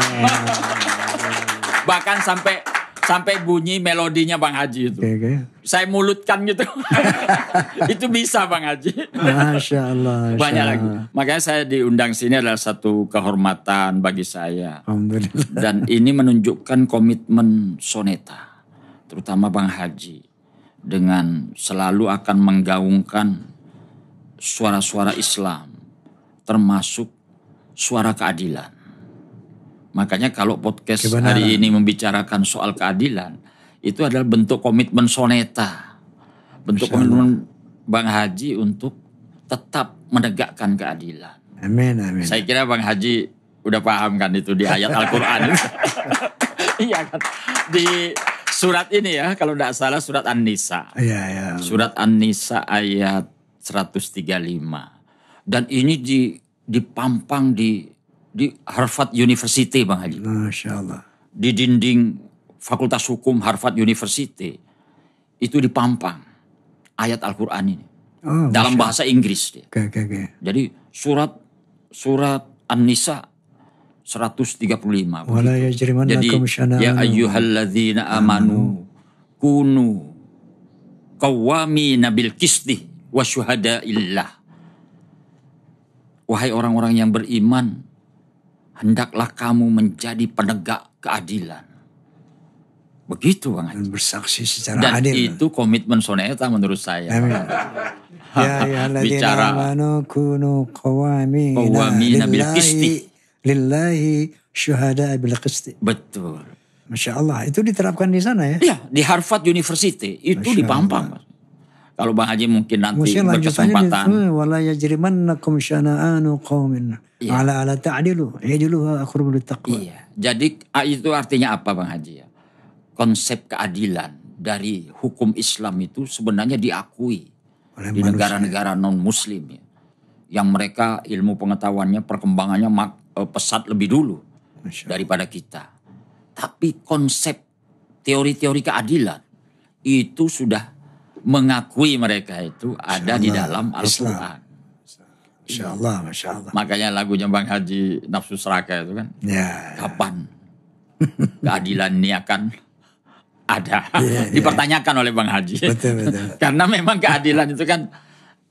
Bahkan sampai bunyi melodinya Bang Haji itu. Oke. Saya mulutkan gitu. Itu bisa Bang Haji. Masya Allah. Banyak lagi. Makanya saya diundang sini adalah satu kehormatan bagi saya. Alhamdulillah. Dan ini menunjukkan komitmen Soneta. Terutama Bang Haji. Dengan selalu akan menggaungkan suara-suara Islam. Termasuk suara keadilan. Makanya kalau podcast hari ini membicarakan soal keadilan, itu adalah bentuk komitmen Soneta. Bentuk komitmen Bang Haji untuk tetap menegakkan keadilan. Amin. Saya kira Bang Haji udah paham kan itu di ayat Al-Quran. Iya kan. Di surat ini ya, kalau tidak salah surat An-Nisa. Iya. Surat An-Nisa ayat 135. Dan ini dipampang di Harvard University Bang Haji. Masya Allah. Di dinding Fakultas Hukum Harvard University. Itu dipampang ayat Al-Quran ini. Oh, dalam bahasa Inggris dia. Oke. Jadi surat An-Nisa 135. Wala yajrimannakum syana'anu. Ya ayyuhalladzina amanu kunu qawwamina bil qisti wa syuhada'illah. Wahai orang-orang yang beriman, hendaklah kamu menjadi penegak keadilan. Begitu Bang Haji. Dan bersaksi secara Dan adil. itu komitmen Soneta menurut saya. Amin. Ya alladzina amanu kunu qawwamina bil qisti. Lillahi syuhada'a bil qisti. Betul. Masya Allah. Itu diterapkan di sana ya? Iya, di Harvard University itu dipampang. Kalau Bang Haji mungkin nanti berkesempatan. Wala yajrimannakum syana'anu qaumin ala ta'dilu i'dilu aqrabu littaqwa. Iya. Jadi itu artinya apa Bang Haji ya? Konsep keadilan dari hukum Islam itu sebenarnya diakui oleh di negara-negara non muslim ya. Yang mereka ilmu pengetahuannya, perkembangannya pesat lebih dulu daripada kita. Tapi konsep teori-teori keadilan itu sudah mengakui mereka itu ada di dalam Al-Quran. Masya Allah. Makanya lagunya Bang Haji Nafsu Seraka itu kan. Ya. Kapan keadilan ini akan ada? Dipertanyakan oleh Bang Haji. Betul. Karena memang keadilan itu kan,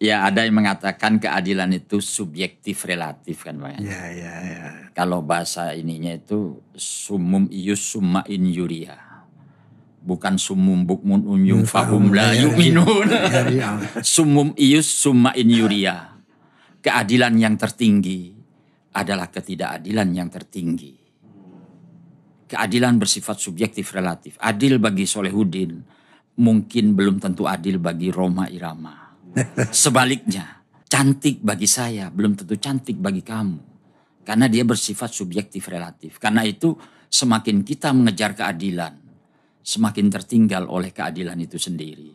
ya ada yang mengatakan keadilan itu subjektif relatif kan Bang. Ya. Kalau bahasa ininya itu sumum ius summa in yuria. Bukan sumum bukmun unyum fahum la yu'minun. Sumum ius summa in yuria. Keadilan yang tertinggi adalah ketidakadilan yang tertinggi. Keadilan bersifat subjektif relatif. Adil bagi Salahuddin mungkin belum tentu adil bagi Roma Irama. Sebaliknya, cantik bagi saya belum tentu cantik bagi kamu. Karena dia bersifat subjektif relatif. Karena itu semakin kita mengejar keadilan, semakin tertinggal oleh keadilan itu sendiri.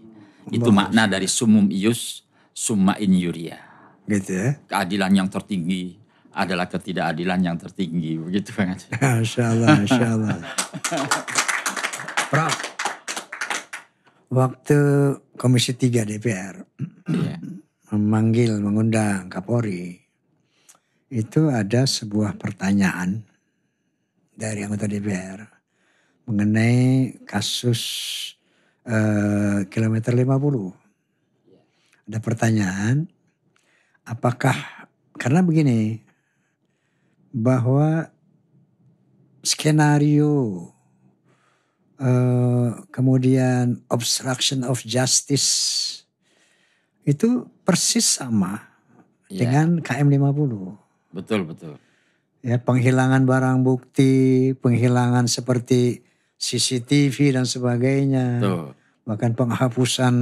Itu makna dari sumum ius summa in yuria. Gitu ya. Keadilan yang tertinggi adalah ketidakadilan yang tertinggi. Begitu Bang Haji. Masya Allah. Prof, waktu Komisi 3 DPR mengundang Kapolri, itu ada sebuah pertanyaan dari anggota DPR mengenai kasus kilometer 50. Ada pertanyaan, apakah, karena begini, bahwa skenario kemudian obstruction of justice itu persis sama dengan KM 50. Betul. Ya, penghilangan barang bukti, penghilangan seperti CCTV dan sebagainya. Tuh. bahkan penghapusan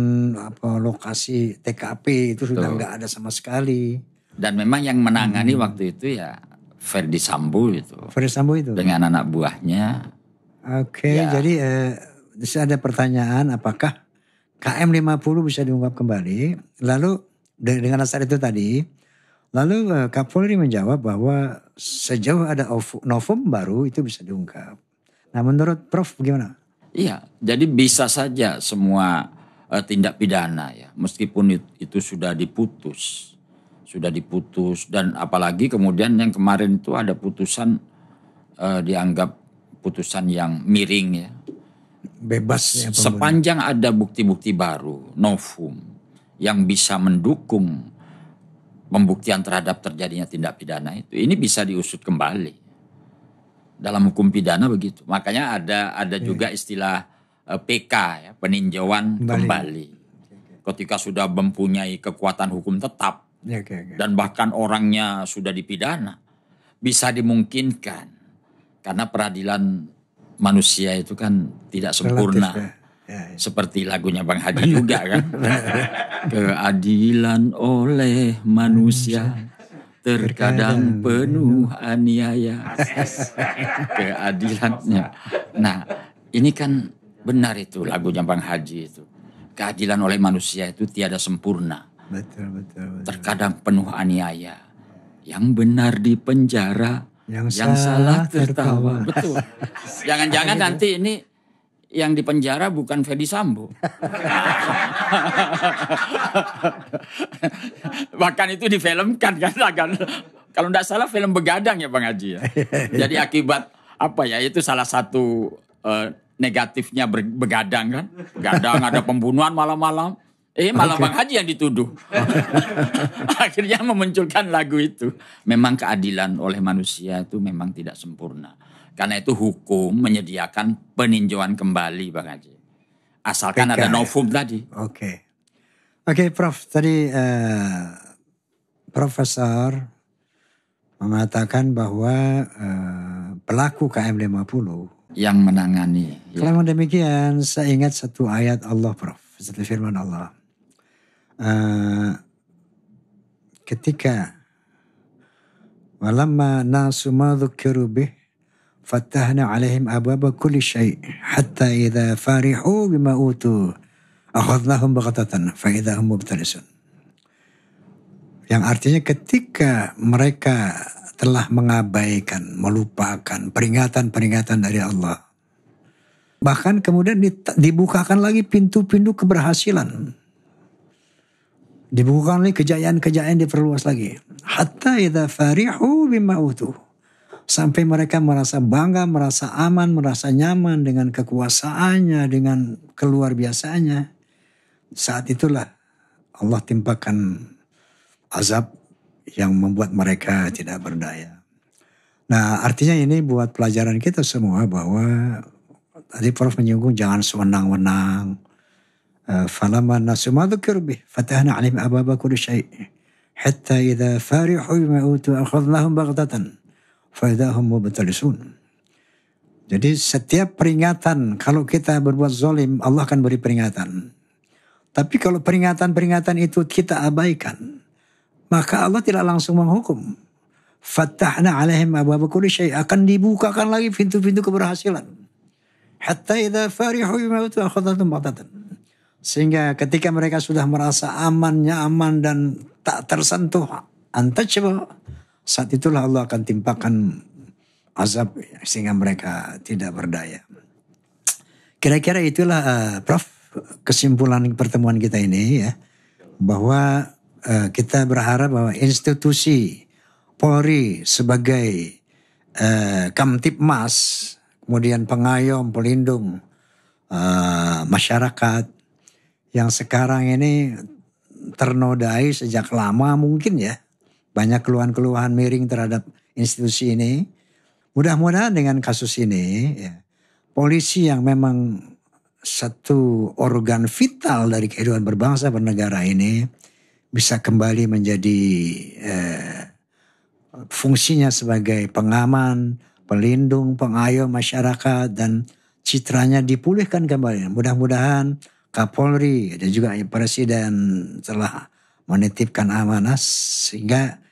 lokasi TKP itu sudah nggak ada sama sekali. Dan memang yang menangani waktu itu ya Ferdi Sambo itu. Ferdi Sambo itu. Dengan anak buahnya. Oke, jadi ada pertanyaan apakah KM 50 bisa diungkap kembali. Lalu dengan dasar itu tadi, lalu Kapolri menjawab bahwa sejauh ada novum baru itu bisa diungkap. Nah menurut Prof bagaimana? Iya, jadi bisa saja semua tindak pidana ya, meskipun itu sudah diputus dan apalagi kemudian yang kemarin itu ada putusan dianggap putusan yang miring ya. Bebas ya, sepanjang ada bukti-bukti baru, novum yang bisa mendukung pembuktian terhadap terjadinya tindak pidana itu, ini bisa diusut kembali. Dalam hukum pidana begitu. Makanya ada juga istilah PK ya, peninjauan kembali. Ketika sudah mempunyai kekuatan hukum tetap dan bahkan orangnya sudah dipidana, bisa dimungkinkan karena peradilan manusia itu kan tidak sempurna. Relatif, ya. Seperti lagunya Bang Haji juga kan. Keadilan oleh manusia terkadang penuh aniaya. Keadilannya. Nah, ini kan benar itu lagunya Bang Haji itu. Keadilan oleh manusia itu tiada sempurna. Betul. Terkadang penuh aniaya. Yang benar di penjara, yang salah tertawa. Betul. Jangan-jangan nanti ini yang di penjara bukan Ferdi Sambo. Bahkan itu difilmkan kan. Kalau tidak salah film Begadang ya Bang Haji ya. Jadi akibat itu salah satu negatifnya begadang kan. Begadang ada pembunuhan malam-malam. Malah Bang Haji yang dituduh. Akhirnya memunculkan lagu itu. Memang keadilan oleh manusia itu memang tidak sempurna. Karena itu hukum menyediakan peninjauan kembali Bang Haji. Asalkan ada novum tadi. Oke, Prof. Tadi Profesor mengatakan bahwa pelaku KM 50 yang menangani. Kalau demikian, saya ingat satu ayat Allah, Prof. Satu firman Allah. Ketika walamma nasu ma dzukiru bih fattahna alaihim abwaba kulli syai' hatta idza farihu bima utu akhadnahum baghtatan fa idza hum mubtalisun. Yang artinya ketika mereka telah mengabaikan, melupakan peringatan-peringatan dari Allah, bahkan kemudian dibukakan lagi pintu-pintu keberhasilan, dibukakan lagi kejayaan-kejayaan, diperluas lagi. Hatta idza farihu bima utu, sampai mereka merasa bangga, merasa aman, merasa nyaman dengan kekuasaannya, dengan keluar biasanya. Saat itulah Allah timpakan azab yang membuat mereka tidak berdaya. Nah, artinya ini buat pelajaran kita semua bahwa tadi Prof menyinggung jangan sewenang-wenang. Falamma nasu ma dzukiru bih fatahna 'alaihim abwaaba kulli syai' hatta idza farihu bima utu akhadnahum baghtatan fa idza hum mubtalisun. Jadi setiap peringatan, kalau kita berbuat zalim, Allah akan beri peringatan. Tapi kalau peringatan-peringatan itu kita abaikan, maka Allah tidak langsung menghukum. Fatahna 'alaihim abwaaba kulli syai', akan dibukakan lagi pintu-pintu keberhasilan. Hatta idza farihu bima utu akhadnahum baghtatan. Sehingga ketika mereka sudah merasa aman, nyaman dan tak tersentuh, untouchable, saat itulah Allah akan timpakan azab sehingga mereka tidak berdaya. Kira-kira itulah Prof kesimpulan pertemuan kita ini ya, bahwa kita berharap bahwa institusi Polri sebagai Kamtibmas, kemudian pengayom, pelindung masyarakat yang sekarang ini ternodai sejak lama mungkin ya, banyak keluhan-keluhan miring terhadap institusi ini. Mudah-mudahan dengan kasus ini ya, polisi yang memang satu organ vital dari kehidupan berbangsa bernegara ini bisa kembali menjadi fungsinya sebagai pengaman, pelindung, pengayom masyarakat, dan citranya dipulihkan kembali. Mudah-mudahan Kapolri, dan juga Presiden telah menitipkan amanah sehingga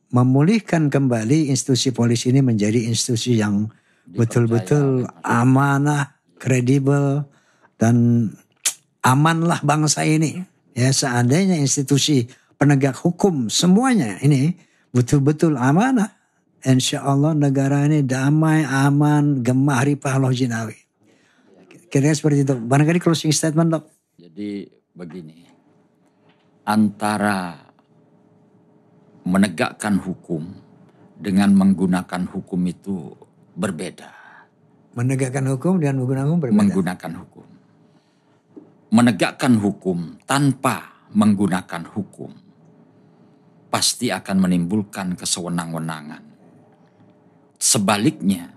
memulihkan kembali institusi polisi ini menjadi institusi yang betul-betul amanah, kredibel, dan amanlah bangsa ini. Ya, seandainya institusi penegak hukum semuanya ini betul-betul amanah, insya Allah negara ini damai, aman, gemah, ripah, loh jinawi. Kira-kira seperti itu. Barangkali closing statement, Dok. Jadi begini, antara menegakkan hukum dengan menggunakan hukum itu berbeda. Menegakkan hukum dan menggunakan hukum berbeda. Menggunakan hukum. Menegakkan hukum tanpa menggunakan hukum pasti akan menimbulkan kesewenang-wenangan. Sebaliknya,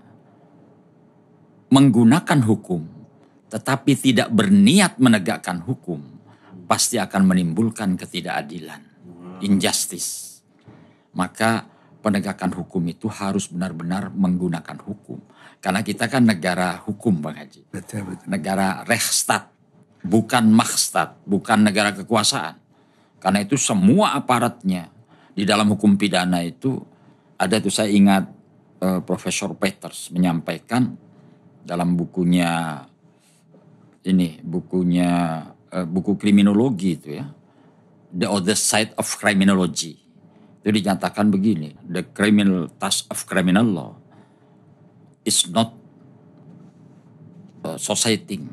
menggunakan hukum tetapi tidak berniat menegakkan hukum pasti akan menimbulkan ketidakadilan, injustice. Maka penegakan hukum itu harus benar-benar menggunakan hukum. Karena kita kan negara hukum, Bang Haji. Betul. Negara Rechtsstaat, bukan Machtsstaat, bukan negara kekuasaan. Karena itu semua aparatnya di dalam hukum pidana itu ada tuh, saya ingat Profesor Peters menyampaikan dalam bukunya buku kriminologi itu ya, The Other Side of Criminology. Itu dinyatakan begini, the criminal task of criminal law is not society.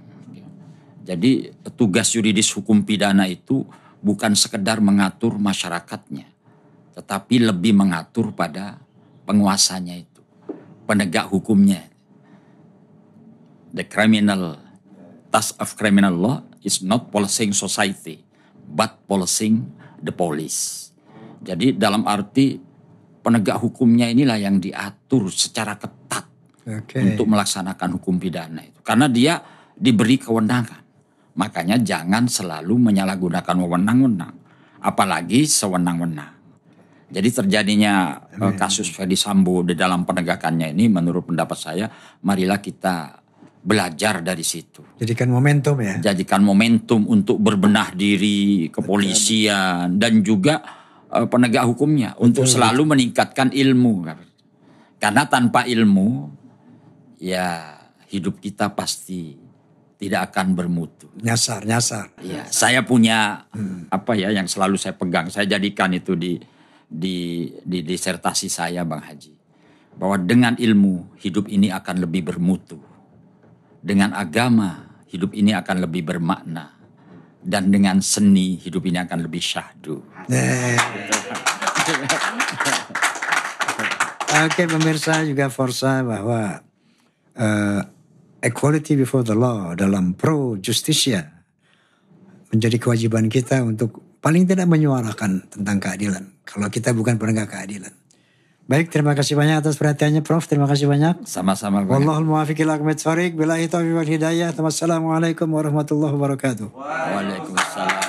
Jadi tugas yuridis hukum pidana itu bukan sekedar mengatur masyarakatnya, tetapi lebih mengatur pada penguasanya itu, penegak hukumnya. The criminal task of criminal law is not policing society, but policing the police. Jadi dalam arti penegak hukumnya inilah yang diatur secara ketat untuk melaksanakan hukum pidana itu. Karena dia diberi kewenangan. Makanya jangan selalu menyalahgunakan wewenang-wewenang, apalagi sewenang-wenang. Jadi terjadinya kasus Ferdy Sambo di dalam penegakannya ini, menurut pendapat saya, marilah kita belajar dari situ. Jadikan momentum ya. Jadikan momentum untuk berbenah diri kepolisian dan juga penegak hukumnya untuk selalu meningkatkan ilmu. Karena tanpa ilmu ya hidup kita pasti tidak akan bermutu. Nyasar. Ya, saya punya yang selalu saya pegang, saya jadikan itu di disertasi saya, Bang Haji, bahwa dengan ilmu hidup ini akan lebih bermutu. Dengan agama hidup ini akan lebih bermakna, dan dengan seni hidup ini akan lebih syahdu. Oke, pemirsa juga Forza, bahwa equality before the law dalam pro justisia menjadi kewajiban kita untuk paling tidak menyuarakan tentang keadilan. Kalau kita bukan penegak keadilan. Baik, terima kasih banyak atas perhatiannya, Prof. Terima kasih banyak. Sama-sama. Wallahul muwaffiq ila aqwamit thoriq. Billahi taufiq wal hidayah. Wassalamualaikum warahmatullahi wabarakatuh. Waalaikumsalam.